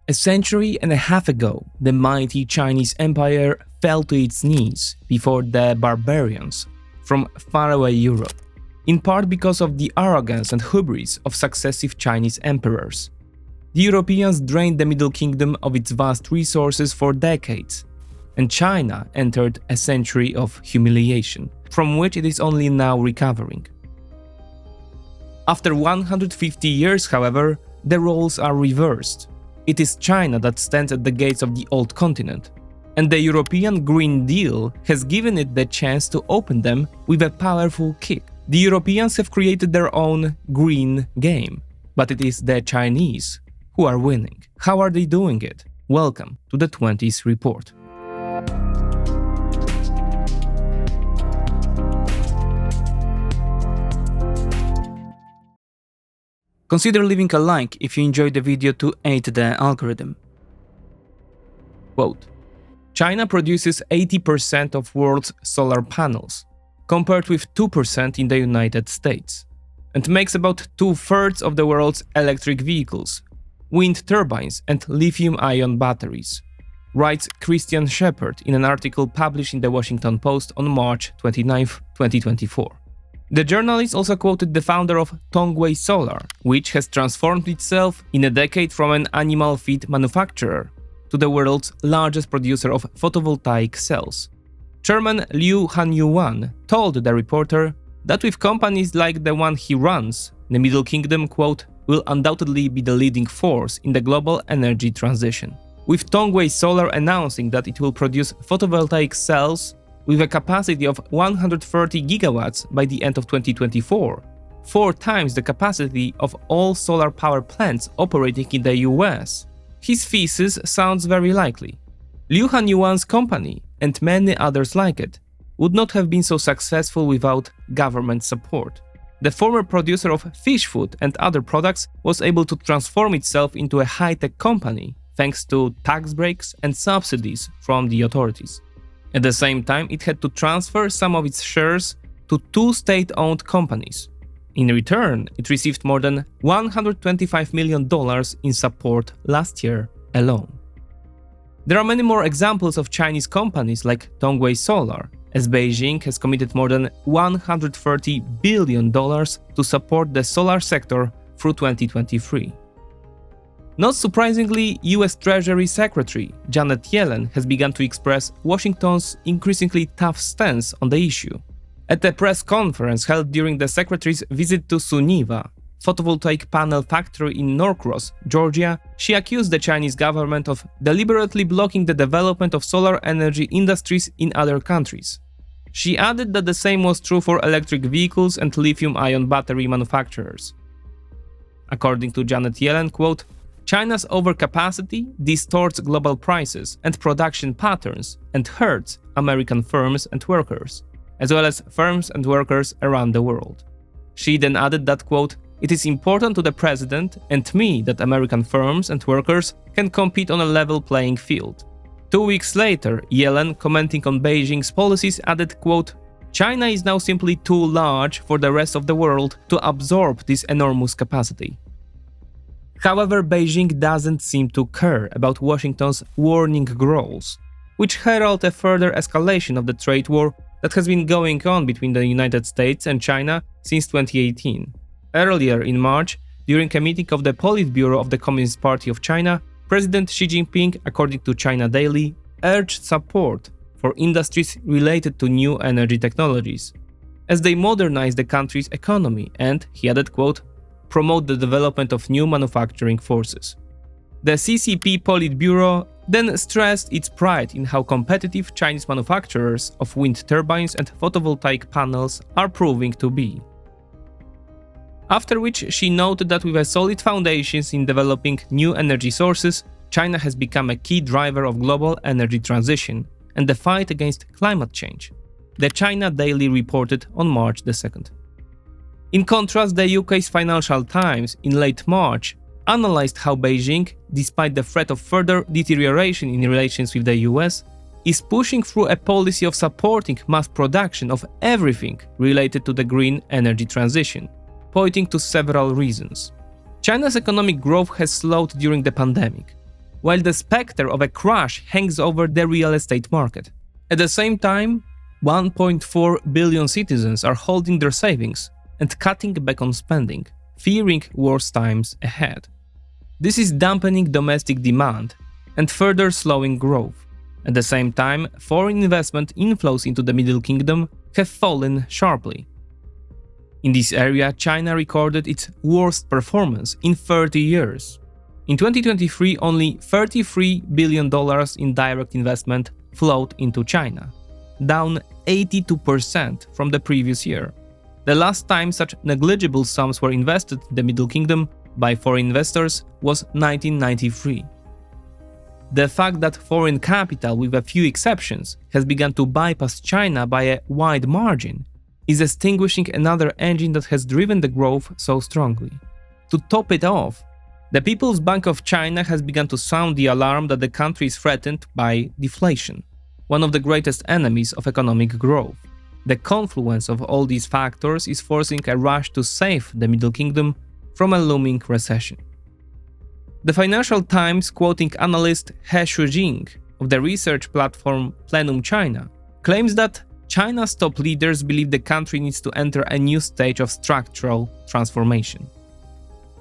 A century and a half ago, the mighty Chinese empire fell to its knees before the barbarians from faraway Europe, in part because of the arrogance and hubris of successive Chinese emperors. The Europeans drained the Middle Kingdom of its vast resources for decades, and China entered a century of humiliation, from which it is only now recovering. After 150 years, however, the roles are reversed. It is China that stands at the gates of the old continent, and the European Green Deal has given it the chance to open them with a powerful kick. The Europeans have created their own green game, but it is the Chinese who are winning. How are they doing it? Welcome to the 20s Report. Consider leaving a like if you enjoyed the video to aid the algorithm. Quote, China produces 80% of world's solar panels, compared with 2% in the United States, and makes about 2/3 of the world's electric vehicles, wind turbines and lithium-ion batteries, writes Christian Shepard in an article published in the Washington Post on March 29, 2024. The journalist also quoted the founder of Tongwei Solar, which has transformed itself in a decade from an animal feed manufacturer to the world's largest producer of photovoltaic cells. Chairman Liu Hanyuan told the reporter that with companies like the one he runs, the Middle Kingdom, quote, will undoubtedly be the leading force in the global energy transition. With Tongwei Solar announcing that it will produce photovoltaic cells with a capacity of 130 gigawatts by the end of 2024, 4 times the capacity of all solar power plants operating in the US. His thesis sounds very likely. Liu Hanyuan's company, and many others like it, would not have been so successful without government support. The former producer of fish food and other products was able to transform itself into a high-tech company thanks to tax breaks and subsidies from the authorities. At the same time, it had to transfer some of its shares to 2 state-owned companies. In return, it received more than $125 million in support last year alone. There are many more examples of Chinese companies like Tongwei Solar, as Beijing has committed more than $130 billion to support the solar sector through 2023. Not surprisingly, US Treasury Secretary Janet Yellen has begun to express Washington's increasingly tough stance on the issue. At a press conference held during the secretary's visit to Suniva, photovoltaic panel factory in Norcross, Georgia, she accused the Chinese government of deliberately blocking the development of solar energy industries in other countries. She added that the same was true for electric vehicles and lithium-ion battery manufacturers. According to Janet Yellen, quote, China's overcapacity distorts global prices and production patterns and hurts American firms and workers, as well as firms and workers around the world. She then added that, quote, it is important to the president and me that American firms and workers can compete on a level playing field. 2 weeks later, Yellen, commenting on Beijing's policies, added, quote, China is now simply too large for the rest of the world to absorb this enormous capacity. However, Beijing doesn't seem to care about Washington's warning growls, which herald a further escalation of the trade war that has been going on between the United States and China since 2018. Earlier in March, during a meeting of the Politburo of the Communist Party of China, President Xi Jinping, according to China Daily, urged support for industries related to new energy technologies, as they modernize the country's economy and, he added, quote, promote the development of new manufacturing forces. The CCP Politburo then stressed its pride in how competitive Chinese manufacturers of wind turbines and photovoltaic panels are proving to be. After which she noted that with a solid foundations in developing new energy sources, China has become a key driver of global energy transition and the fight against climate change, the China Daily reported on March 2nd. In contrast, the UK's Financial Times in late March analyzed how Beijing, despite the threat of further deterioration in relations with the US, is pushing through a policy of supporting mass production of everything related to the green energy transition, pointing to several reasons. China's economic growth has slowed during the pandemic. while the specter of a crash hangs over the real estate market. At the same time, 1.4 billion citizens are holding their savings and cutting back on spending, fearing worse times ahead. This is dampening domestic demand and further slowing growth. At the same time, foreign investment inflows into the Middle Kingdom have fallen sharply. In this area, China recorded its worst performance in 30 years. In 2023, only $33 billion in direct investment flowed into China, down 82% from the previous year. The last time such negligible sums were invested in the Middle Kingdom by foreign investors was 1993. The fact that foreign capital, with a few exceptions, has begun to bypass China by a wide margin is extinguishing another engine that has driven the growth so strongly. To top it off, the People's Bank of China has begun to sound the alarm that the country is threatened by deflation, one of the greatest enemies of economic growth. The confluence of all these factors is forcing a rush to save the Middle Kingdom from a looming recession. The Financial Times, quoting analyst He Shujing of the research platform Plenum China, claims that China's top leaders believe the country needs to enter a new stage of structural transformation.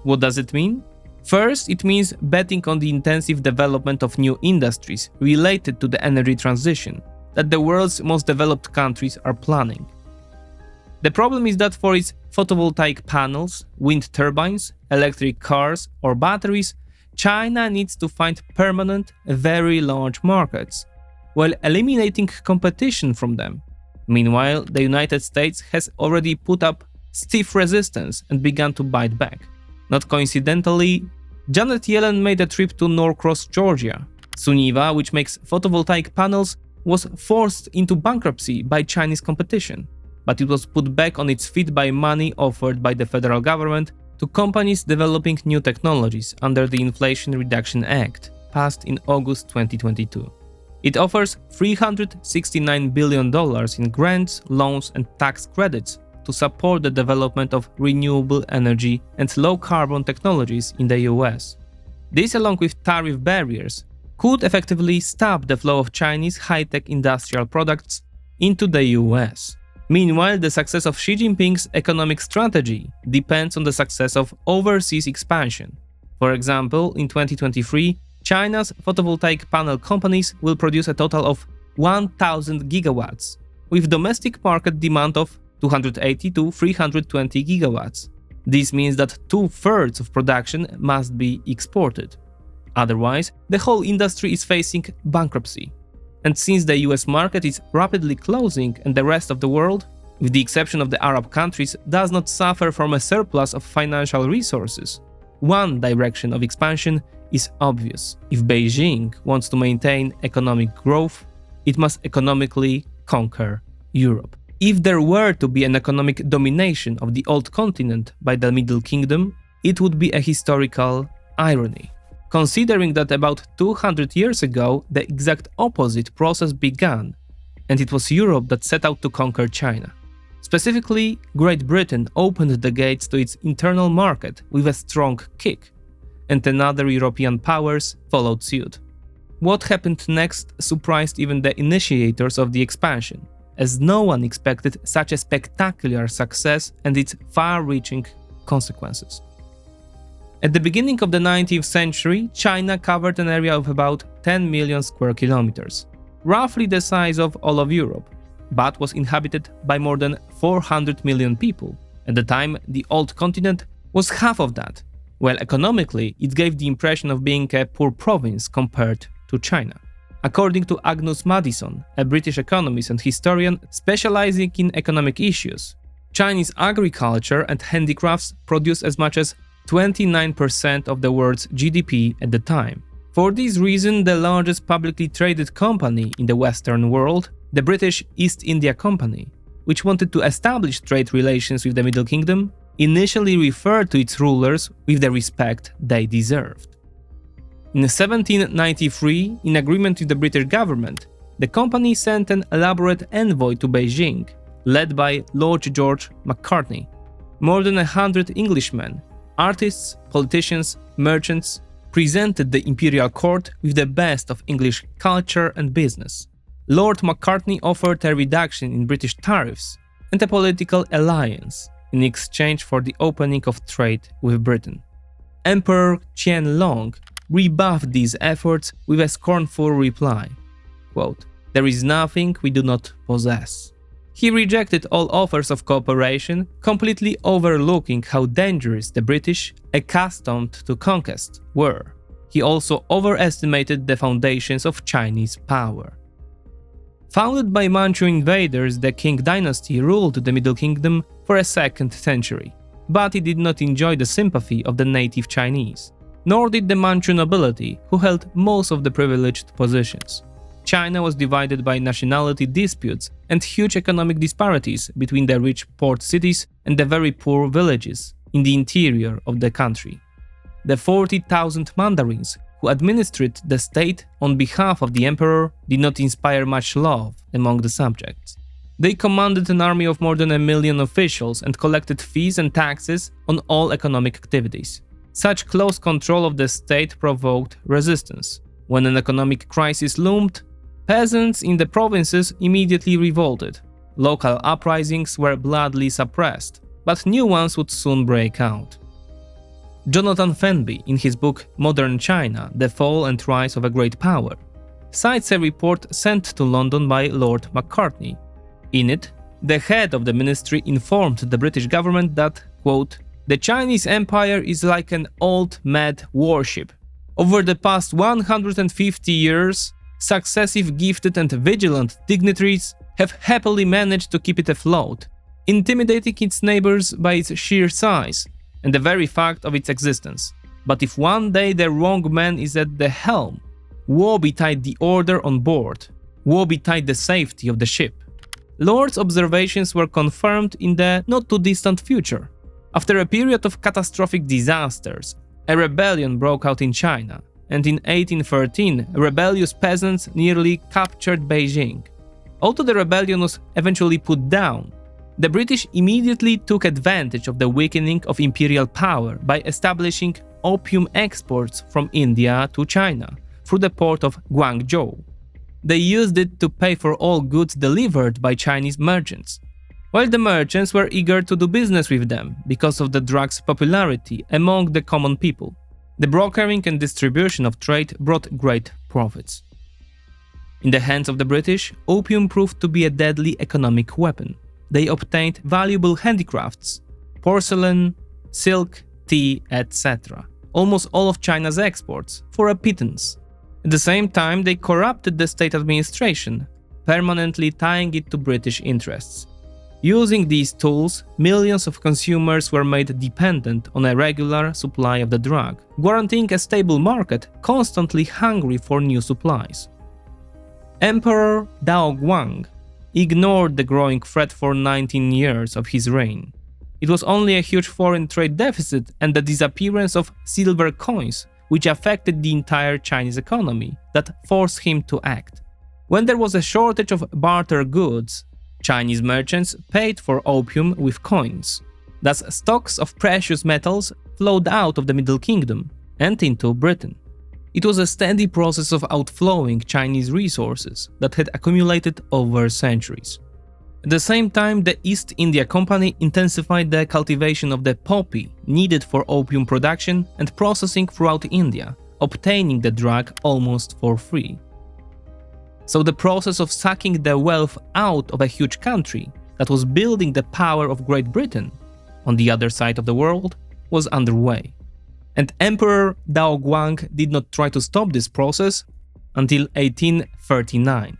What does it mean? First, it means betting on the intensive development of new industries related to the energy transition that the world's most developed countries are planning. The problem is that for its photovoltaic panels, wind turbines, electric cars, or batteries, China needs to find permanent, very large markets, while eliminating competition from them. Meanwhile, the United States has already put up stiff resistance and begun to bite back. Not coincidentally, Janet Yellen made a trip to Norcross, Georgia. Suniva, which makes photovoltaic panels, was forced into bankruptcy by Chinese competition, but it was put back on its feet by money offered by the federal government to companies developing new technologies under the Inflation Reduction Act, passed in August 2022. It offers $369 billion in grants, loans, and tax credits to support the development of renewable energy and low-carbon technologies in the US. This, along with tariff barriers, could effectively stop the flow of Chinese high-tech industrial products into the US. Meanwhile, the success of Xi Jinping's economic strategy depends on the success of overseas expansion. For example, in 2023, China's photovoltaic panel companies will produce a total of 1,000 gigawatts, with domestic market demand of 280 to 320 gigawatts. This means that 2/3 of production must be exported. Otherwise, the whole industry is facing bankruptcy. And since the US market is rapidly closing and the rest of the world, with the exception of the Arab countries, does not suffer from a surplus of financial resources, one direction of expansion is obvious. If Beijing wants to maintain economic growth, it must economically conquer Europe. If there were to be an economic domination of the old continent by the Middle Kingdom, it would be a historical irony, considering that about 200 years ago the exact opposite process began, and it was Europe that set out to conquer China. Specifically, Great Britain opened the gates to its internal market with a strong kick, and another European powers followed suit. What happened next surprised even the initiators of the expansion, as no one expected such a spectacular success and its far-reaching consequences. At the beginning of the 19th century, China covered an area of about 10 million square kilometers, roughly the size of all of Europe, but was inhabited by more than 400 million people. At the time, the old continent was half of that, while economically it gave the impression of being a poor province compared to China. According to Agnes Madison, a British economist and historian specializing in economic issues, Chinese agriculture and handicrafts produced as much as 29% of the world's GDP at the time. For this reason, the largest publicly traded company in the Western world, the British East India Company, which wanted to establish trade relations with the Middle Kingdom, initially referred to its rulers with the respect they deserved. In 1793, in agreement with the British government, the company sent an elaborate envoy to Beijing, led by Lord George Macartney. More than 100 Englishmen, artists, politicians, merchants, presented the imperial court with the best of English culture and business. Lord Macartney offered a reduction in British tariffs and a political alliance in exchange for the opening of trade with Britain. Emperor Qianlong rebuffed these efforts with a scornful reply, quote, "There is nothing we do not possess." He rejected all offers of cooperation, completely overlooking how dangerous the British, accustomed to conquest, were. He also overestimated the foundations of Chinese power. Founded by Manchu invaders, the Qing dynasty ruled the Middle Kingdom for a second century, but it did not enjoy the sympathy of the native Chinese, nor did the Manchu nobility, who held most of the privileged positions. China was divided by nationality disputes and huge economic disparities between the rich port cities and the very poor villages in the interior of the country. The 40,000 mandarins who administered the state on behalf of the emperor did not inspire much love among the subjects. They commanded an army of more than 1 million officials and collected fees and taxes on all economic activities. Such close control of the state provoked resistance. When an economic crisis loomed, peasants in the provinces immediately revolted. Local uprisings were bloodily suppressed, but new ones would soon break out. Jonathan Fenby, in his book Modern China, The Fall and Rise of a Great Power, cites a report sent to London by Lord Macartney. In it, the head of the ministry informed the British government that, quote, "The Chinese Empire is like an old mad warship. Over the past 150 years, successive gifted and vigilant dignitaries have happily managed to keep it afloat, intimidating its neighbors by its sheer size and the very fact of its existence. But if one day the wrong man is at the helm, woe betide the order on board, woe betide the safety of the ship." Lord's observations were confirmed in the not-too-distant future. After a period of catastrophic disasters, a rebellion broke out in China, and in 1813, rebellious peasants nearly captured Beijing. Although the rebellion was eventually put down, the British immediately took advantage of the weakening of imperial power by establishing opium exports from India to China through the port of Guangzhou. They used it to pay for all goods delivered by Chinese merchants, while the merchants were eager to do business with them because of the drug's popularity among the common people. The brokering and distribution of trade brought great profits. In the hands of the British, opium proved to be a deadly economic weapon. They obtained valuable handicrafts, porcelain, silk, tea, etc., almost all of China's exports, for a pittance. At the same time, they corrupted the state administration, permanently tying it to British interests. Using these tools, millions of consumers were made dependent on a regular supply of the drug, guaranteeing a stable market constantly hungry for new supplies. Emperor Daoguang ignored the growing threat for 19 years of his reign. It was only a huge foreign trade deficit and the disappearance of silver coins, which affected the entire Chinese economy, that forced him to act. When there was a shortage of barter goods, Chinese merchants paid for opium with coins. Thus, stocks of precious metals flowed out of the Middle Kingdom and into Britain. It was a steady process of outflowing Chinese resources that had accumulated over centuries. At the same time, the East India Company intensified the cultivation of the poppy needed for opium production and processing throughout India, obtaining the drug almost for free. So the process of sucking the wealth out of a huge country that was building the power of Great Britain on the other side of the world was underway. And Emperor Daoguang did not try to stop this process until 1839.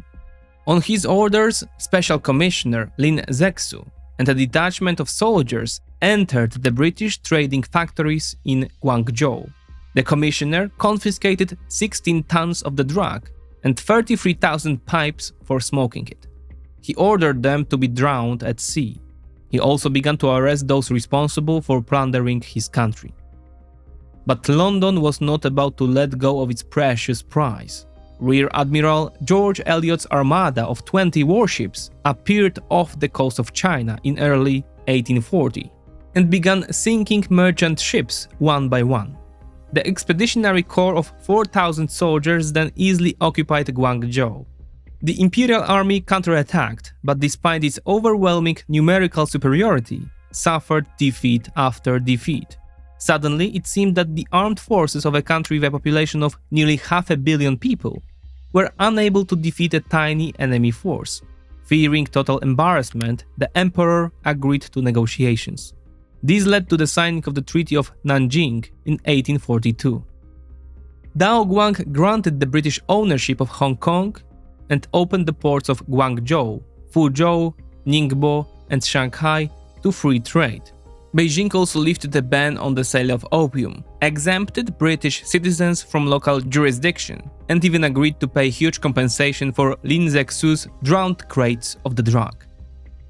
On his orders, Special Commissioner Lin Zexu and a detachment of soldiers entered the British trading factories in Guangzhou. The commissioner confiscated 16 tons of the drug and 33,000 pipes for smoking it. He ordered them to be drowned at sea. He also began to arrest those responsible for plundering his country. But London was not about to let go of its precious prize. Rear Admiral George Eliot's armada of 20 warships appeared off the coast of China in early 1840 and began sinking merchant ships one by one. The expeditionary corps of 4,000 soldiers then easily occupied Guangzhou. The imperial army counterattacked, but despite its overwhelming numerical superiority, suffered defeat after defeat. Suddenly, it seemed that the armed forces of a country with a population of nearly 500 million people were unable to defeat a tiny enemy force. Fearing total embarrassment, the emperor agreed to negotiations. This led to the signing of the Treaty of Nanjing in 1842. Dao Guang granted the British ownership of Hong Kong and opened the ports of Guangzhou, Fuzhou, Ningbo, and Shanghai to free trade. Beijing also lifted a ban on the sale of opium, exempted British citizens from local jurisdiction, and even agreed to pay huge compensation for Lin Zexu's drowned crates of the drug.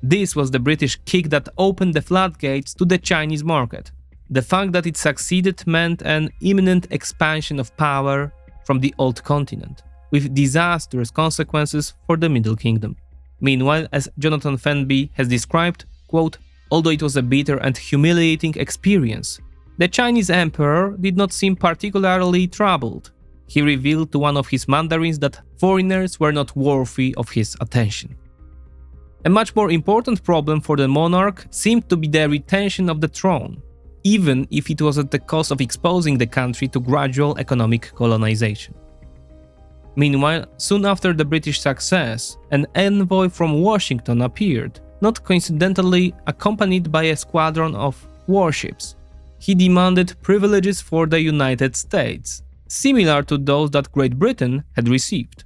This was the British kick that opened the floodgates to the Chinese market. The fact that it succeeded meant an imminent expansion of power from the old continent, with disastrous consequences for the Middle Kingdom. Meanwhile, as Jonathan Fenby has described, quote, although it was a bitter and humiliating experience, the Chinese emperor did not seem particularly troubled. He revealed to one of his mandarins that foreigners were not worthy of his attention. A much more important problem for the monarch seemed to be the retention of the throne, even if it was at the cost of exposing the country to gradual economic colonization. Meanwhile, soon after the British success, an envoy from Washington appeared, not coincidentally accompanied by a squadron of warships. He demanded privileges for the United States, similar to those that Great Britain had received.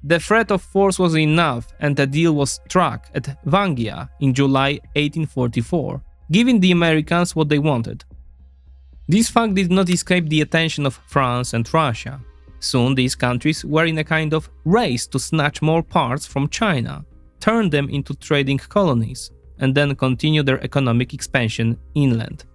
The threat of force was enough, and a deal was struck at Vangia in July 1844, giving the Americans what they wanted. This fact did not escape the attention of France and Russia. Soon these countries were in a kind of race to snatch more parts from China, turn them into trading colonies, and then continue their economic expansion inland.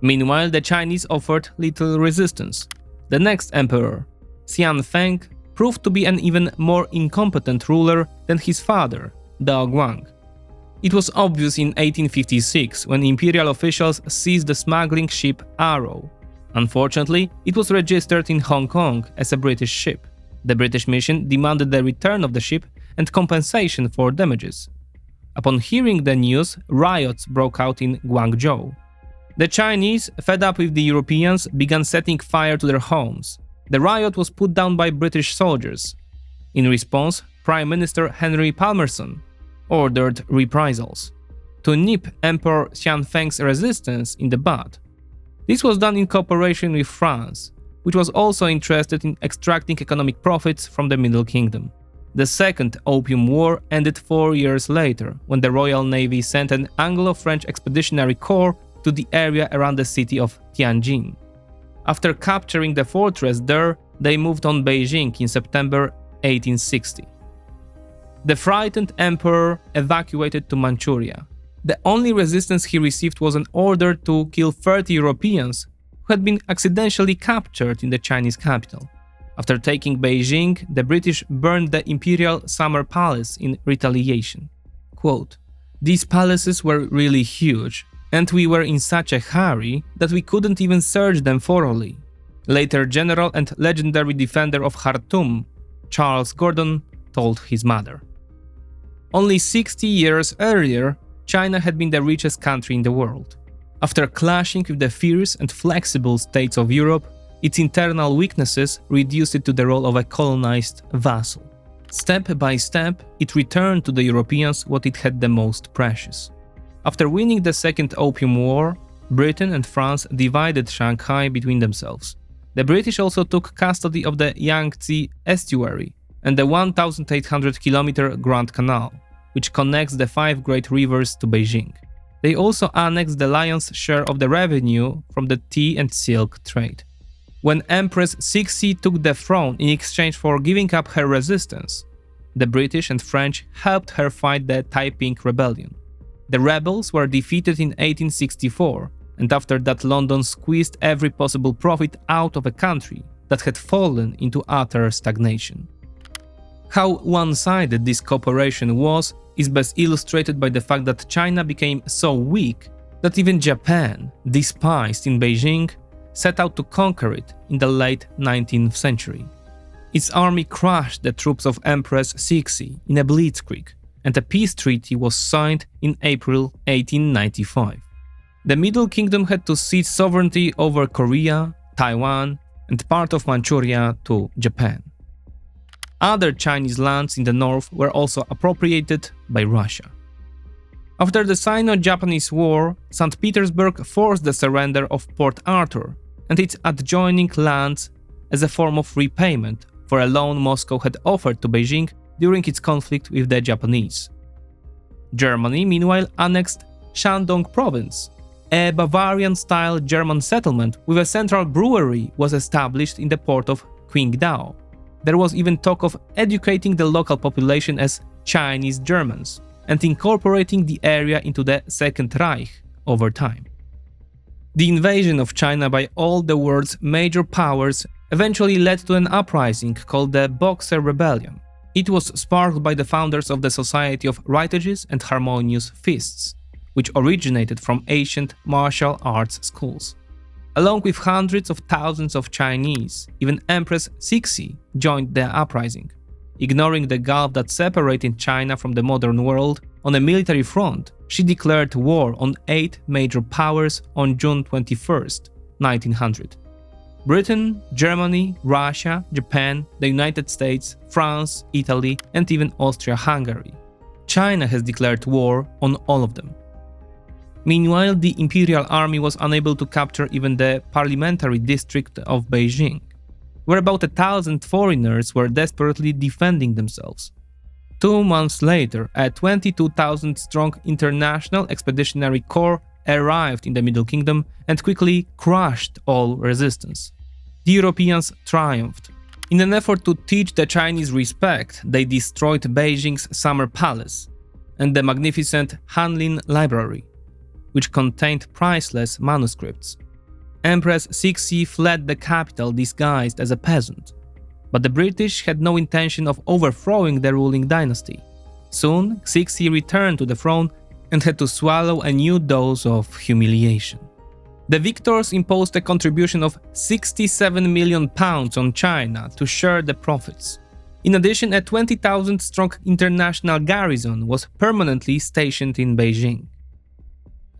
Meanwhile, the Chinese offered little resistance. The next emperor, Xianfeng, proved to be an even more incompetent ruler than his father, Dao Guang. It was obvious in 1856 when imperial officials seized the smuggling ship Arrow. Unfortunately, it was registered in Hong Kong as a British ship. The British mission demanded the return of the ship and compensation for damages. Upon hearing the news, riots broke out in Guangzhou. The Chinese, fed up with the Europeans, began setting fire to their homes. The riot was put down by British soldiers. In response, Prime Minister Henry Palmerston ordered reprisals to nip Emperor Xianfeng's resistance in the bud. This was done in cooperation with France, which was also interested in extracting economic profits from the Middle Kingdom. The Second Opium War ended 4 years later, when the Royal Navy sent an Anglo-French expeditionary corps to the area around the city of Tianjin. After capturing the fortress there, they moved on Beijing in September 1860. The frightened emperor evacuated to Manchuria. The only resistance he received was an order to kill 30 Europeans who had been accidentally captured in the Chinese capital. After taking Beijing, the British burned the Imperial Summer Palace in retaliation. Quote, "These palaces were really huge, and we were in such a hurry that we couldn't even search them thoroughly." Later general and legendary defender of Khartoum, Charles Gordon, told his mother. Only 60 years earlier, China had been the richest country in the world. After clashing with the fierce and flexible states of Europe, its internal weaknesses reduced it to the role of a colonized vassal. Step by step, it returned to the Europeans what it had the most precious. After winning the Second Opium War, Britain and France divided Shanghai between themselves. The British also took custody of the Yangtze estuary and the 1,800-kilometer Grand Canal, which connects the 5 great rivers to Beijing. They also annexed the lion's share of the revenue from the tea and silk trade. When Empress Cixi took the throne in exchange for giving up her resistance, the British and French helped her fight the Taiping Rebellion. The rebels were defeated in 1864, and after that London squeezed every possible profit out of a country that had fallen into utter stagnation. How one-sided this cooperation was is best illustrated by the fact that China became so weak that even Japan, despised in Beijing, set out to conquer it in the late 19th century. Its army crushed the troops of Empress Cixi in a blitzkrieg, and a peace treaty was signed in April 1895. The Middle Kingdom had to cede sovereignty over Korea, Taiwan, and part of Manchuria to Japan. Other Chinese lands in the north were also appropriated by Russia. After the Sino-Japanese War, St. Petersburg forced the surrender of Port Arthur and its adjoining lands as a form of repayment for a loan Moscow had offered to Beijing during its conflict with the Japanese. Germany, meanwhile, annexed Shandong province. A Bavarian-style German settlement with a central brewery was established in the port of Qingdao. There was even talk of educating the local population as Chinese Germans and incorporating the area into the Second Reich over time. The invasion of China by all the world's major powers eventually led to an uprising called the Boxer Rebellion. It was sparked by the founders of the Society of Righteous and Harmonious Fists, which originated from ancient martial arts schools. Along with hundreds of thousands of Chinese, even Empress Cixi joined the uprising. Ignoring the gulf that separated China from the modern world, on a military front, she declared war on 8 major powers on June 21, 1900. Britain, Germany, Russia, Japan, the United States, France, Italy, and even Austria-Hungary. China has declared war on all of them. Meanwhile, the Imperial Army was unable to capture even the parliamentary district of Beijing, where about 1,000 foreigners were desperately defending themselves. 2 months later, a 22,000-strong International Expeditionary Corps arrived in the Middle Kingdom and quickly crushed all resistance. The Europeans triumphed. In an effort to teach the Chinese respect, they destroyed Beijing's Summer Palace and the magnificent Hanlin Library, which contained priceless manuscripts. Empress Cixi fled the capital disguised as a peasant, but the British had no intention of overthrowing the ruling dynasty. Soon, Cixi returned to the throne and had to swallow a new dose of humiliation. The victors imposed a contribution of £67 million on China to share the profits. In addition, a 20,000-strong international garrison was permanently stationed in Beijing.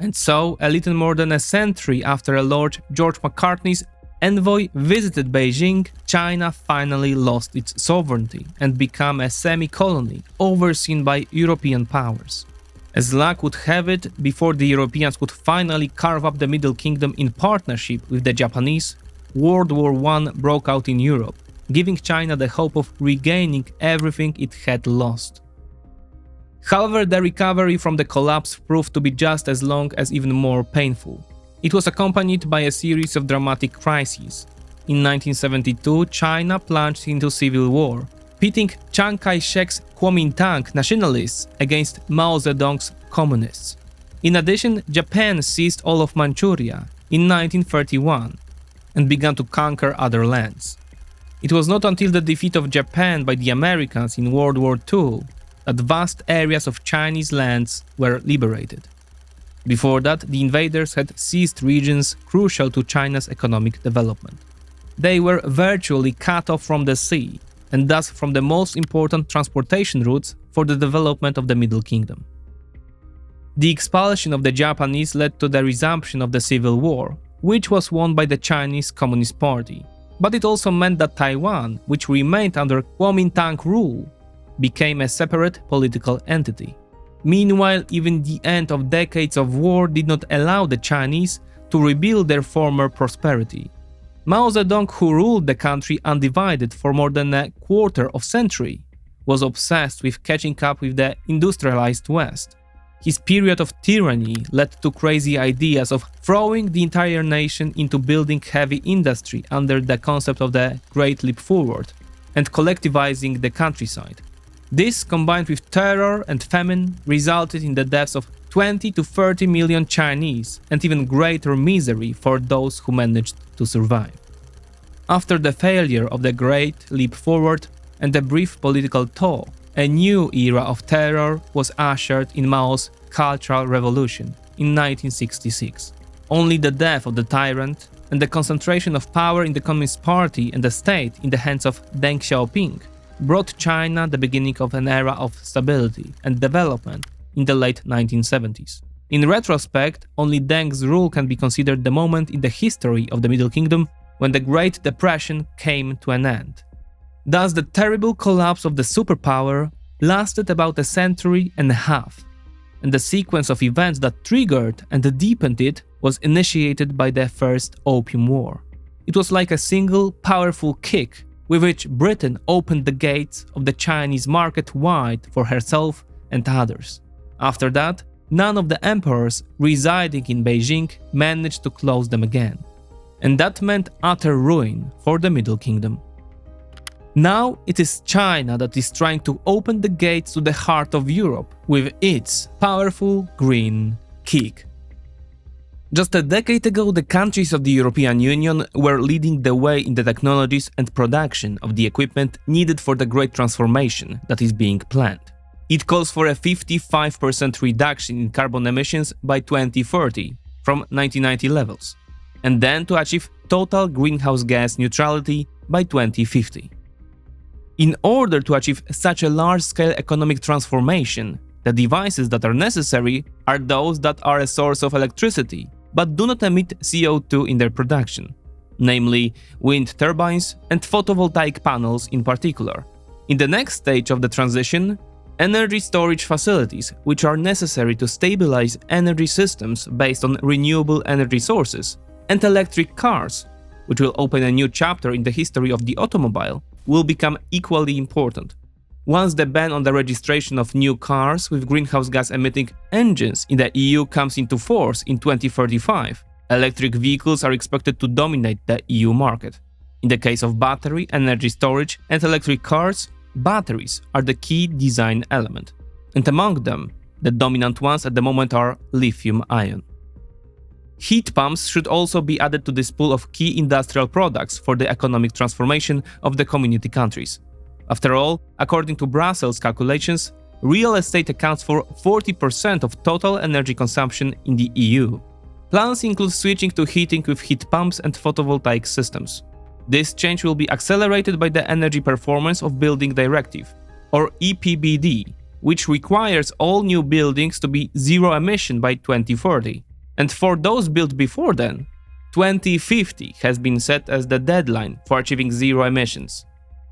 And so, a little more than a century after Lord George Macartney's envoy visited Beijing, China finally lost its sovereignty and became a semi-colony overseen by European powers. As luck would have it, before the Europeans could finally carve up the Middle Kingdom in partnership with the Japanese, World War I broke out in Europe, giving China the hope of regaining everything it had lost. However, the recovery from the collapse proved to be just as long as even more painful. It was accompanied by a series of dramatic crises. In 1972, China plunged into civil war, pitting Chiang Kai-shek's Kuomintang nationalists against Mao Zedong's communists. In addition, Japan seized all of Manchuria in 1931 and began to conquer other lands. It was not until the defeat of Japan by the Americans in World War II that vast areas of Chinese lands were liberated. Before that, the invaders had seized regions crucial to China's economic development. They were virtually cut off from the sea, and thus from the most important transportation routes for the development of the Middle Kingdom. The expulsion of the Japanese led to the resumption of the Civil War, which was won by the Chinese Communist Party. But it also meant that Taiwan, which remained under Kuomintang rule, became a separate political entity. Meanwhile, even the end of decades of war did not allow the Chinese to rebuild their former prosperity. Mao Zedong, who ruled the country undivided for more than a quarter of a century, was obsessed with catching up with the industrialized West. His period of tyranny led to crazy ideas of throwing the entire nation into building heavy industry under the concept of the Great Leap Forward and collectivizing the countryside. This, combined with terror and famine, resulted in the deaths of 20 to 30 million Chinese and even greater misery for those who managed to survive. After the failure of the Great Leap Forward and a brief political thaw, a new era of terror was ushered in Mao's Cultural Revolution in 1966. Only the death of the tyrant and the concentration of power in the Communist Party and the state in the hands of Deng Xiaoping brought China the beginning of an era of stability and development in the late 1970s. In retrospect, only Deng's rule can be considered the moment in the history of the Middle Kingdom when the Great Depression came to an end. Thus, the terrible collapse of the superpower lasted about a century and a half, and the sequence of events that triggered and deepened it was initiated by the First Opium War. It was like a single powerful kick with which Britain opened the gates of the Chinese market wide for herself and others. After that, none of the emperors residing in Beijing managed to close them again. And that meant utter ruin for the Middle Kingdom. Now it is China that is trying to open the gates to the heart of Europe with its powerful green kick. Just a decade ago, the countries of the European Union were leading the way in the technologies and production of the equipment needed for the great transformation that is being planned. It calls for a 55% reduction in carbon emissions by 2030 from 1990 levels, and then to achieve total greenhouse gas neutrality by 2050. In order to achieve such a large-scale economic transformation, the devices that are necessary are those that are a source of electricity, but do not emit CO2 in their production, namely wind turbines and photovoltaic panels in particular. In the next stage of the transition, energy storage facilities, which are necessary to stabilize energy systems based on renewable energy sources, and electric cars, which will open a new chapter in the history of the automobile, will become equally important. Once the ban on the registration of new cars with greenhouse gas emitting engines in the EU comes into force in 2035, electric vehicles are expected to dominate the EU market. In the case of battery, energy storage, and electric cars, batteries are the key design element, and among them, the dominant ones at the moment are lithium-ion. Heat pumps should also be added to this pool of key industrial products for the economic transformation of the community countries. After all, according to Brussels calculations, real estate accounts for 40% of total energy consumption in the EU. Plans include switching to heating with heat pumps and photovoltaic systems. This change will be accelerated by the Energy Performance of Building Directive, or EPBD, which requires all new buildings to be zero emission by 2040. And for those built before then, 2050 has been set as the deadline for achieving zero emissions.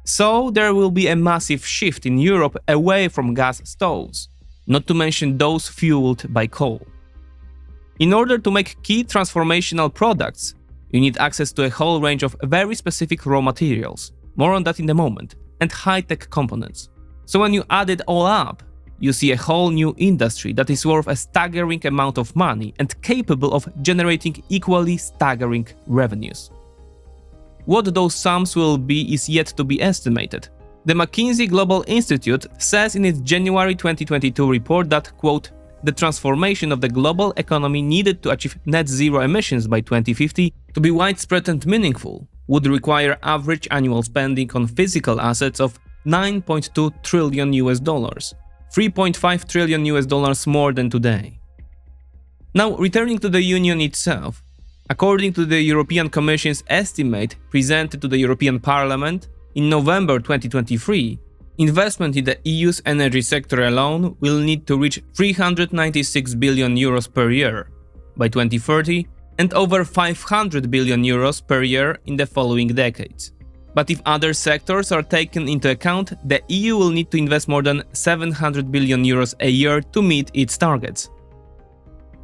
So there will be a massive shift in Europe away from gas stoves, not to mention those fueled by coal. In order to make key transformational products, you need access to a whole range of very specific raw materials, more on that in a moment, and high-tech components. So when you add it all up, you see a whole new industry that is worth a staggering amount of money and capable of generating equally staggering revenues. What those sums will be is yet to be estimated. The McKinsey Global Institute says in its January 2022 report that, quote, the transformation of the global economy needed to achieve net zero emissions by 2050 to be widespread and meaningful would require average annual spending on physical assets of $9.2 trillion, $3.5 trillion more than today. Now, returning to the Union itself, according to the European Commission's estimate presented to the European Parliament in November 2023, investment in the EU's energy sector alone will need to reach €396 billion per year by 2030 and over €500 billion per year in the following decades. But if other sectors are taken into account, the EU will need to invest more than €700 billion a year to meet its targets.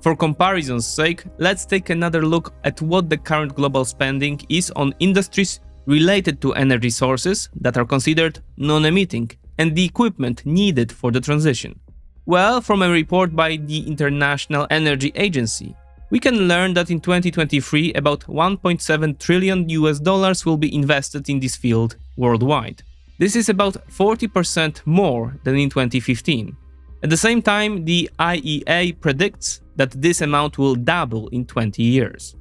For comparison's sake, let's take another look at what the current global spending is on industries related to energy sources that are considered non-emitting and the equipment needed for the transition. Well, from a report by the International Energy Agency, we can learn that in 2023 about $1.7 trillion will be invested in this field worldwide. This is about 40% more than in 2015. At the same time, the IEA predicts that this amount will double in 20 years.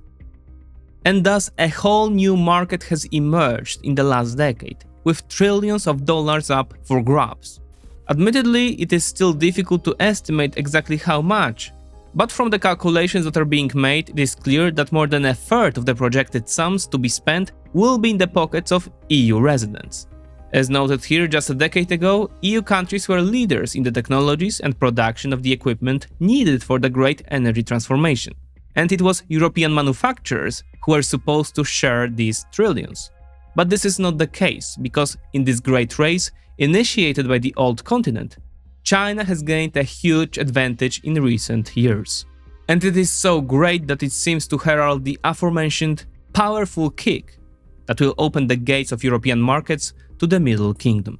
And thus, a whole new market has emerged in the last decade, with trillions of dollars up for grabs. Admittedly, it is still difficult to estimate exactly how much, But from the calculations that are being made, it is clear that more than a third of the projected sums to be spent will be in the pockets of EU residents. As noted here, just a decade ago, EU countries were leaders in the technologies and production of the equipment needed for the great energy transformation. And it was European manufacturers who were supposed to share these trillions. But this is not the case, because in this great race, initiated by the old continent, China has gained a huge advantage in recent years. And it is so great that it seems to herald the aforementioned powerful kick that will open the gates of European markets to the Middle Kingdom.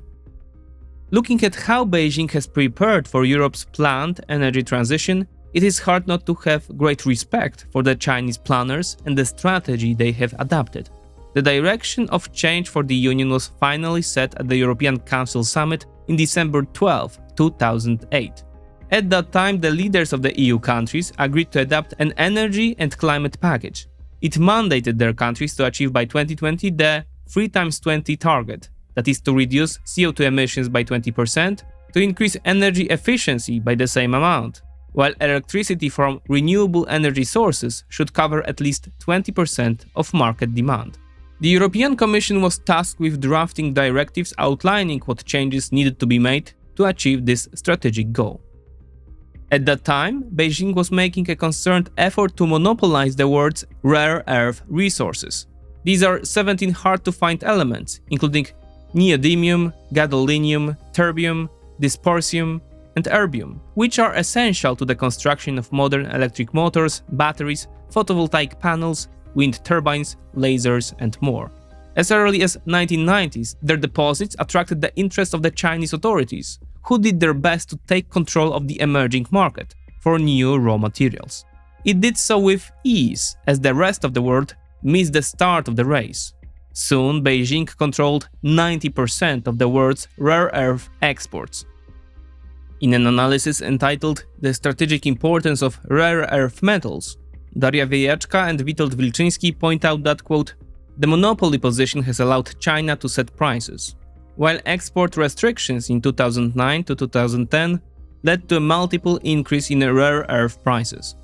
Looking at how Beijing has prepared for Europe's planned energy transition, it is hard not to have great respect for the Chinese planners and the strategy they have adopted. The direction of change for the Union was finally set at the European Council Summit in December 12, 2008. At that time, the leaders of the EU countries agreed to adopt an energy and climate package. It mandated their countries to achieve by 2020 the 3x20 target, that is to reduce CO2 emissions by 20%, to increase energy efficiency by the same amount, while electricity from renewable energy sources should cover at least 20% of market demand. The European Commission was tasked with drafting directives outlining what changes needed to be made to achieve this strategic goal. At that time, Beijing was making a concerted effort to monopolize the world's rare earth resources. These are 17 hard-to-find elements, including neodymium, gadolinium, terbium, dysprosium, and erbium, which are essential to the construction of modern electric motors, batteries, photovoltaic panels, wind turbines, lasers, and more. As early as 1990s, their deposits attracted the interest of the Chinese authorities, who did their best to take control of the emerging market for new raw materials. It did so with ease, as the rest of the world missed the start of the race. Soon, Beijing controlled 90% of the world's rare earth exports. In an analysis entitled "The Strategic Importance of Rare Earth Metals," Daria Wiejeczka and Witold Wilczyński point out that, quote, "The monopoly position has allowed China to set prices, while export restrictions in 2009 to 2010 led to a multiple increase in rare earth prices.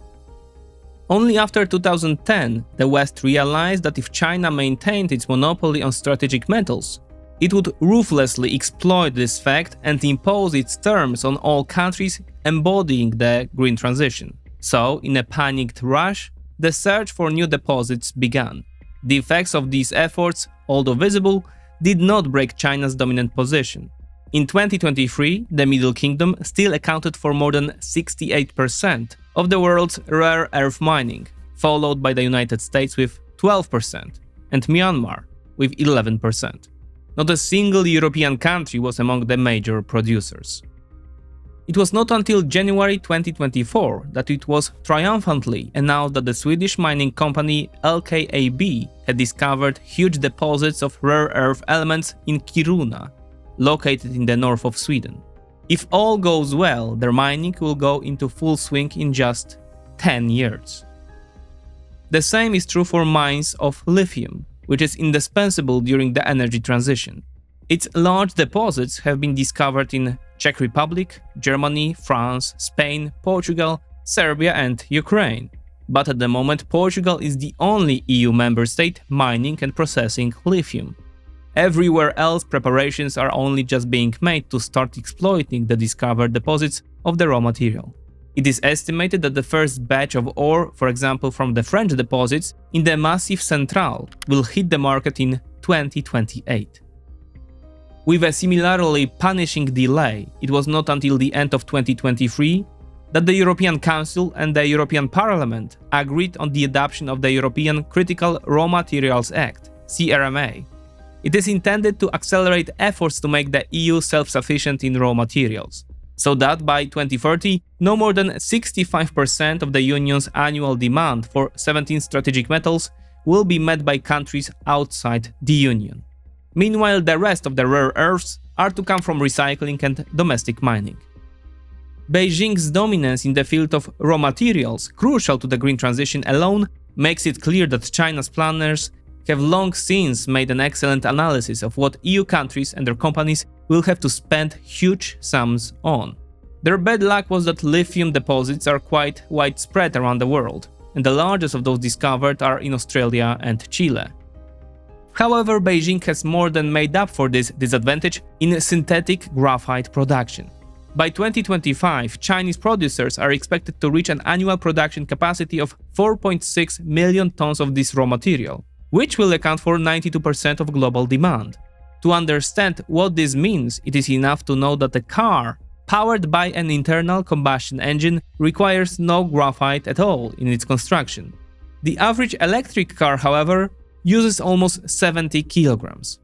Only after 2010, the West realized that if China maintained its monopoly on strategic metals, it would ruthlessly exploit this fact and impose its terms on all countries embodying the green transition. So, in a panicked rush, the search for new deposits began. The effects of these efforts, although visible, did not break China's dominant position. In 2023, the Middle Kingdom still accounted for more than 68% of the world's rare earth mining, followed by the United States with 12% and Myanmar with 11%. Not a single European country was among the major producers. It was not until January 2024 that it was triumphantly announced that the Swedish mining company LKAB had discovered huge deposits of rare earth elements in Kiruna, located in the north of Sweden. If all goes well, their mining will go into full swing in just 10 years. The same is true for mines of lithium, which is indispensable during the energy transition. Its large deposits have been discovered in Czech Republic, Germany, France, Spain, Portugal, Serbia, and Ukraine. But at the moment, Portugal is the only EU member state mining and processing lithium. Everywhere else, preparations are only just being made to start exploiting the discovered deposits of the raw material. It is estimated that the first batch of ore, for example from the French deposits in the Massif Central, will hit the market in 2028. With a similarly punishing delay, it was not until the end of 2023 that the European Council and the European Parliament agreed on the adoption of the European Critical Raw Materials Act, CRMA. It is intended to accelerate efforts to make the EU self-sufficient in raw materials, so that by 2030, no more than 65% of the Union's annual demand for 17 strategic metals will be met by countries outside the Union. Meanwhile, the rest of the rare earths are to come from recycling and domestic mining. Beijing's dominance in the field of raw materials, crucial to the green transition alone, makes it clear that China's planners have long since made an excellent analysis of what EU countries and their companies will have to spend huge sums on. Their bad luck was that lithium deposits are quite widespread around the world, and the largest of those discovered are in Australia and Chile. However, Beijing has more than made up for this disadvantage in synthetic graphite production. By 2025, Chinese producers are expected to reach an annual production capacity of 4.6 million tons of this raw material, which will account for 92% of global demand. To understand what this means, it is enough to know that a car powered by an internal combustion engine requires no graphite at all in its construction. The average electric car, however, uses almost 70 kilograms.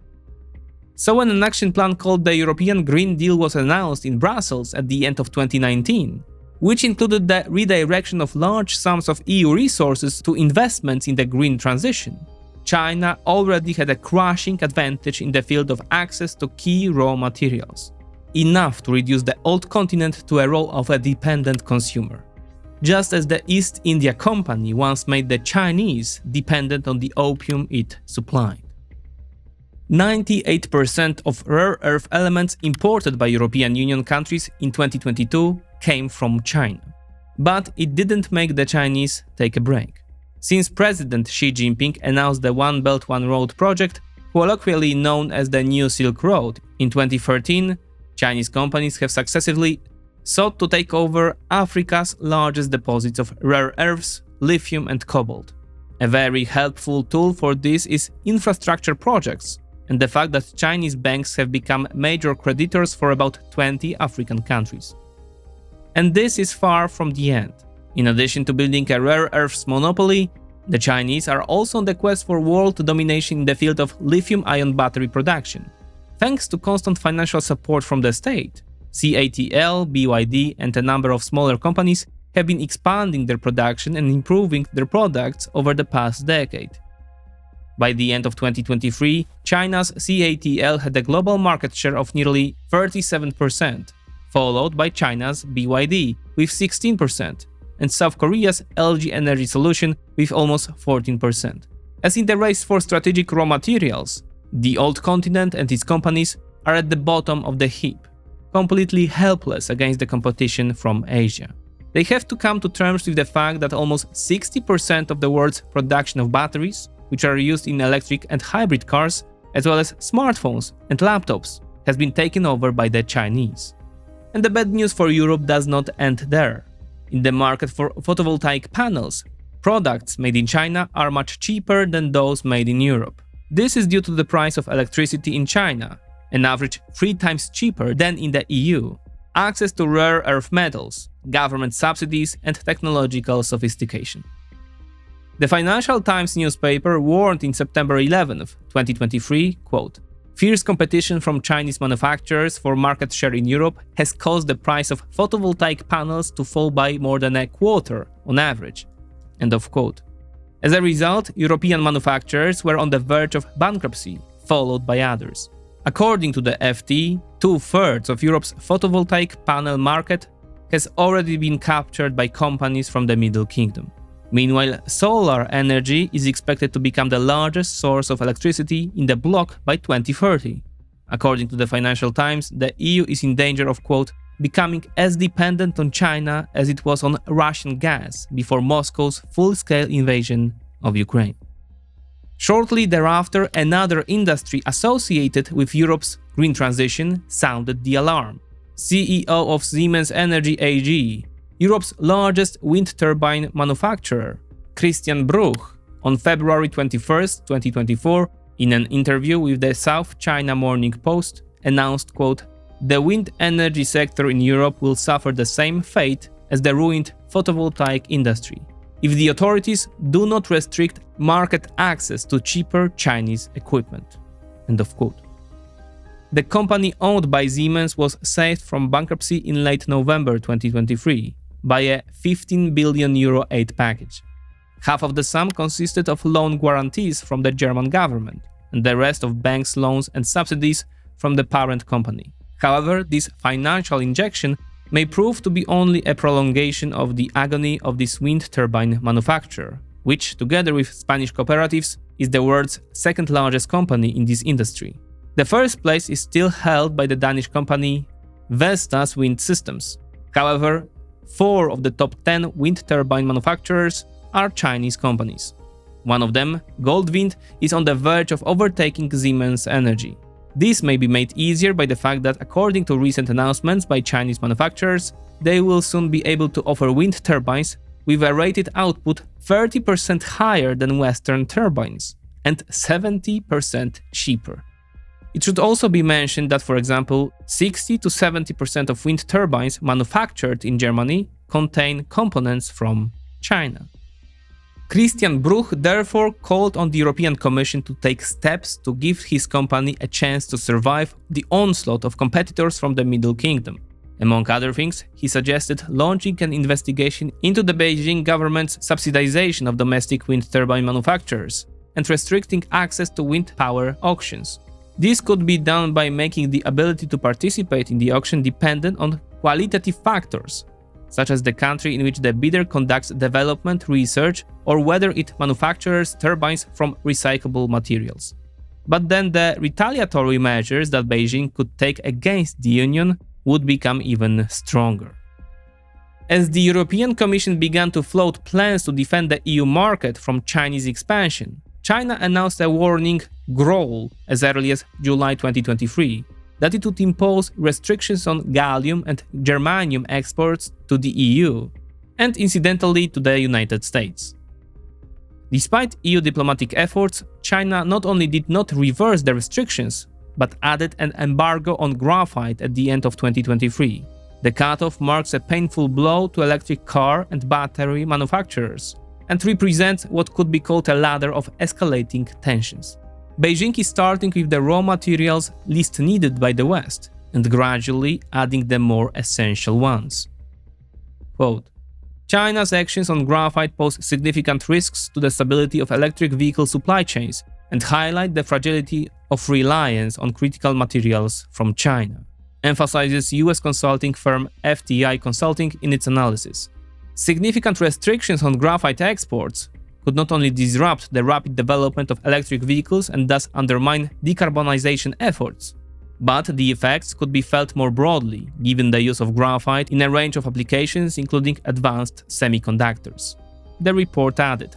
So when an action plan called the European Green Deal was announced in Brussels at the end of 2019, which included the redirection of large sums of EU resources to investments in the green transition, China already had a crushing advantage in the field of access to key raw materials, enough to reduce the old continent to a role of a dependent consumer. Just as the East India Company once made the Chinese dependent on the opium it supplied. 98% of rare earth elements imported by European Union countries in 2022 came from China. But it didn't make the Chinese take a break. Since President Xi Jinping announced the One Belt One Road project, colloquially known as the New Silk Road, in 2013, Chinese companies have successively sought to take over Africa's largest deposits of rare earths, lithium and cobalt. A very helpful tool for this is infrastructure projects, and the fact that Chinese banks have become major creditors for about 20 African countries. And this is far from the end. In addition to building a rare earths monopoly, the Chinese are also on the quest for world domination in the field of lithium-ion battery production. Thanks to constant financial support from the state, CATL, BYD, and a number of smaller companies have been expanding their production and improving their products over the past decade. By the end of 2023, China's CATL had a global market share of nearly 37%, followed by China's BYD with 16%, and South Korea's LG Energy Solution with almost 14%. As in the race for strategic raw materials, the old continent and its companies are at the bottom of the heap, completely helpless against the competition from Asia. They have to come to terms with the fact that almost 60% of the world's production of batteries, which are used in electric and hybrid cars, as well as smartphones and laptops, has been taken over by the Chinese. And the bad news for Europe does not end there. In the market for photovoltaic panels, products made in China are much cheaper than those made in Europe. This is due to the price of electricity in China, an average 3 times cheaper than in the EU, access to rare earth metals, government subsidies, and technological sophistication. The Financial Times newspaper warned in September 11, 2023, quote, "Fierce competition from Chinese manufacturers for market share in Europe has caused the price of photovoltaic panels to fall by more than a quarter on average." End of quote. As a result, European manufacturers were on the verge of bankruptcy, followed by others. According to the FT, 2/3 of Europe's photovoltaic panel market has already been captured by companies from the Middle Kingdom. Meanwhile, solar energy is expected to become the largest source of electricity in the bloc by 2030. According to the Financial Times, the EU is in danger of, quote, "becoming as dependent on China as it was on Russian gas before Moscow's full-scale invasion of Ukraine." Shortly thereafter, another industry associated with Europe's green transition sounded the alarm. CEO of Siemens Energy AG, Europe's largest wind turbine manufacturer, Christian Bruch, on February 21, 2024, in an interview with the South China Morning Post, announced, quote, "The wind energy sector in Europe will suffer the same fate as the ruined photovoltaic industry if the authorities do not restrict market access to cheaper Chinese equipment." End of quote. The company owned by Siemens was saved from bankruptcy in late November 2023 by a €15 billion aid package. Half of the sum consisted of loan guarantees from the German government, and the rest of banks' loans and subsidies from the parent company. However, this financial injection may prove to be only a prolongation of the agony of this wind turbine manufacturer, which, together with Spanish cooperatives, is the world's second largest company in this industry. The first place is still held by the Danish company Vestas Wind Systems, However, 4 of the top 10 wind turbine manufacturers are Chinese companies. One of them, Goldwind, is on the verge of overtaking Siemens Energy. This may be made easier by the fact that, according to recent announcements by Chinese manufacturers, they will soon be able to offer wind turbines with a rated output 30% higher than Western turbines and 70% cheaper. It should also be mentioned that, for example, 60 to 70% of wind turbines manufactured in Germany contain components from China. Christian Bruch therefore called on the European Commission to take steps to give his company a chance to survive the onslaught of competitors from the Middle Kingdom. Among other things, he suggested launching an investigation into the Beijing government's subsidization of domestic wind turbine manufacturers and restricting access to wind power auctions. This could be done by making the ability to participate in the auction dependent on qualitative factors, such as the country in which the bidder conducts development research or whether it manufactures turbines from recyclable materials. But then the retaliatory measures that Beijing could take against the Union would become even stronger. As the European Commission began to float plans to defend the EU market from Chinese expansion, China announced a warning growl as early as July 2023 that it would impose restrictions on gallium and germanium exports to the EU, and incidentally to the United States. Despite EU diplomatic efforts, China not only did not reverse the restrictions, but added an embargo on graphite at the end of 2023. The cutoff marks a painful blow to electric car and battery manufacturers, and represents what could be called a ladder of escalating tensions. Beijing is starting with the raw materials least needed by the West, and gradually adding the more essential ones. Quote, China's actions on graphite pose significant risks to the stability of electric vehicle supply chains and highlight the fragility of reliance on critical materials from China, emphasizes US consulting firm FTI Consulting in its analysis. Significant restrictions on graphite exports could not only disrupt the rapid development of electric vehicles and thus undermine decarbonization efforts, but the effects could be felt more broadly, given the use of graphite in a range of applications including advanced semiconductors. The report added.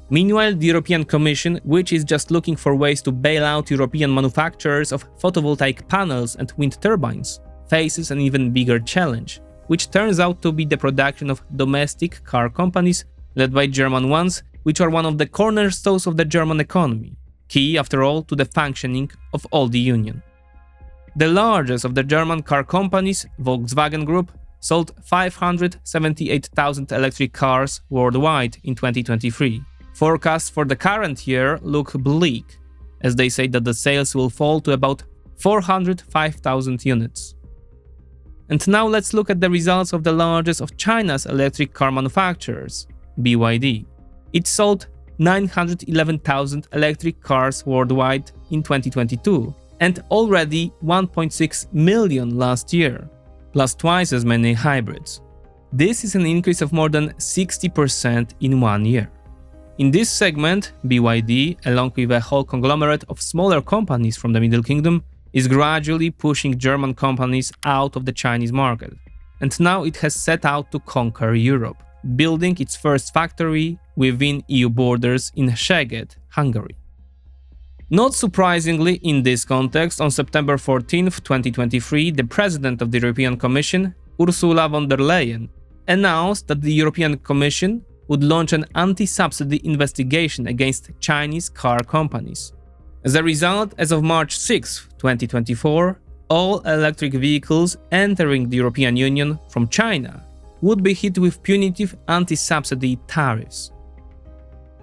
Meanwhile, the European Commission, which is just looking for ways to bail out European manufacturers of photovoltaic panels and wind turbines, faces an even bigger challenge, which turns out to be the production of domestic car companies led by German ones, which are one of the cornerstones of the German economy, key, after all, to the functioning of all the Union. The largest of the German car companies, Volkswagen Group, sold 578,000 electric cars worldwide in 2023. Forecasts for the current year look bleak, as they say that the sales will fall to about 405,000 units. And now let's look at the results of the largest of China's electric car manufacturers, BYD. It sold 911,000 electric cars worldwide in 2022 and already 1.6 million last year, plus twice as many hybrids. This is an increase of more than 60% in 1 year. In this segment, BYD, along with a whole conglomerate of smaller companies from the Middle Kingdom, is gradually pushing German companies out of the Chinese market, and now it has set out to conquer Europe, building its first factory within EU borders in Szeged, Hungary. Not surprisingly, in this context, on September 14, 2023, the President of the European Commission, Ursula von der Leyen, announced that the European Commission would launch an anti-subsidy investigation against Chinese car companies. As a result, as of March 6, 2024, all electric vehicles entering the European Union from China would be hit with punitive anti-subsidy tariffs.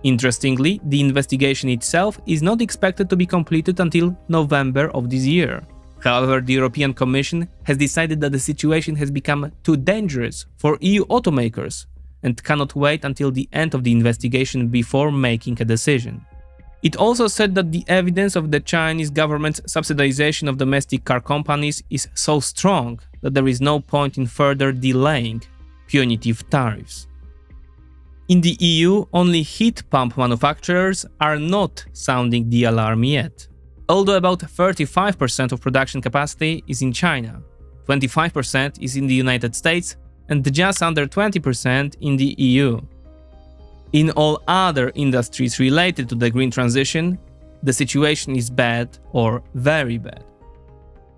Interestingly, the investigation itself is not expected to be completed until November of this year. However, the European Commission has decided that the situation has become too dangerous for EU automakers and cannot wait until the end of the investigation before making a decision. It also said that the evidence of the Chinese government's subsidization of domestic car companies is so strong that there is no point in further delaying punitive tariffs. In the EU, only heat pump manufacturers are not sounding the alarm yet. Although about 35% of production capacity is in China, 25% is in the United States, and just under 20% in the EU. In all other industries related to the green transition, the situation is bad or very bad.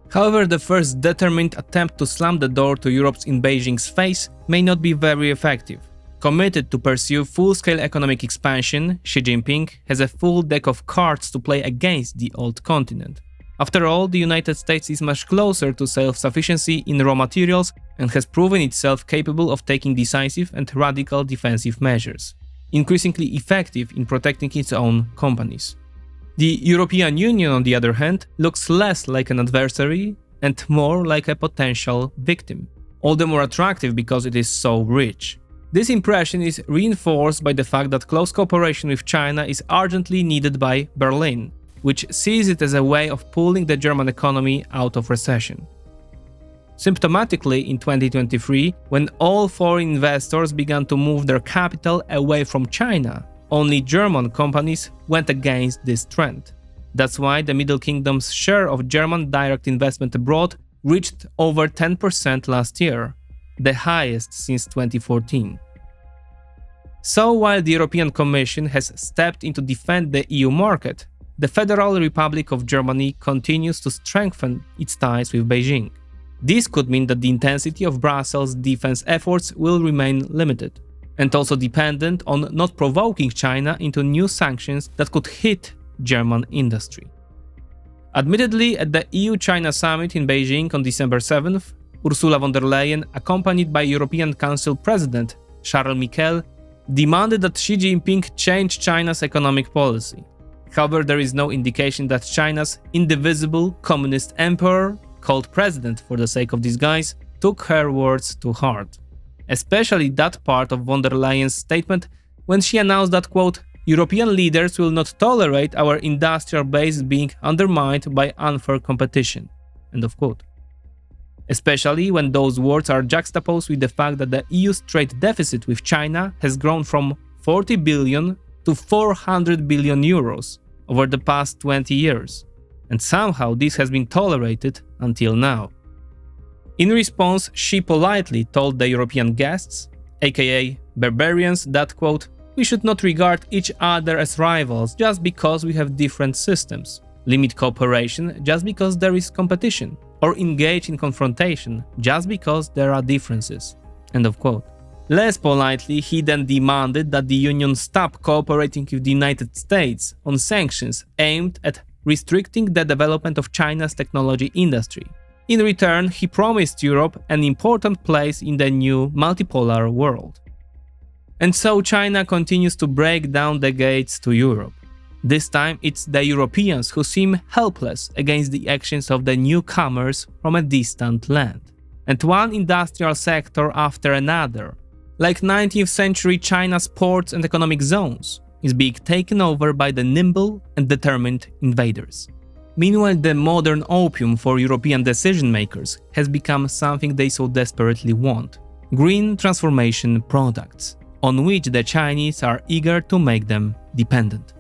However, the first determined attempt to slam the door to Europe's in Beijing's face may not be very effective. Committed to pursue full-scale economic expansion, Xi Jinping has a full deck of cards to play against the old continent. After all, the United States is much closer to self-sufficiency in raw materials and has proven itself capable of taking decisive and radical defensive measures, increasingly effective in protecting its own companies. The European Union, on the other hand, looks less like an adversary and more like a potential victim, all the more attractive because it is so rich. This impression is reinforced by the fact that close cooperation with China is urgently needed by Berlin, which sees it as a way of pulling the German economy out of recession. Symptomatically, in 2023, when all foreign investors began to move their capital away from China, only German companies went against this trend. That's why the Middle Kingdom's share of German direct investment abroad reached over 10% last year, the highest since 2014. So while the European Commission has stepped in to defend the EU market, the Federal Republic of Germany continues to strengthen its ties with Beijing. This could mean that the intensity of Brussels' defense efforts will remain limited, and also dependent on not provoking China into new sanctions that could hit German industry. Admittedly, at the EU-China summit in Beijing on December 7th, Ursula von der Leyen, accompanied by European Council President Charles Michel, demanded that Xi Jinping change China's economic policy. However, there is no indication that China's indivisible communist emperor, called president for the sake of disguise, took her words to heart. Especially that part of von der Leyen's statement when she announced that, quote, European leaders will not tolerate our industrial base being undermined by unfair competition, end of quote. Especially when those words are juxtaposed with the fact that the EU's trade deficit with China has grown from 40 billion to 400 billion euros over the past 20 years, and somehow this has been tolerated until now. In response, she politely told the European guests, aka barbarians, that, quote, we should not regard each other as rivals just because we have different systems, limit cooperation just because there is competition, or engage in confrontation just because there are differences, end of quote. Less politely, he then demanded that the Union stop cooperating with the United States on sanctions aimed at restricting the development of China's technology industry. In return, he promised Europe an important place in the new multipolar world. And so China continues to break down the gates to Europe. This time it's the Europeans who seem helpless against the actions of the newcomers from a distant land. And one industrial sector after another, like 19th century China's ports and economic zones, is being taken over by the nimble and determined invaders. Meanwhile, the modern opium for European decision-makers has become something they so desperately want: green transformation products, on which the Chinese are eager to make them dependent.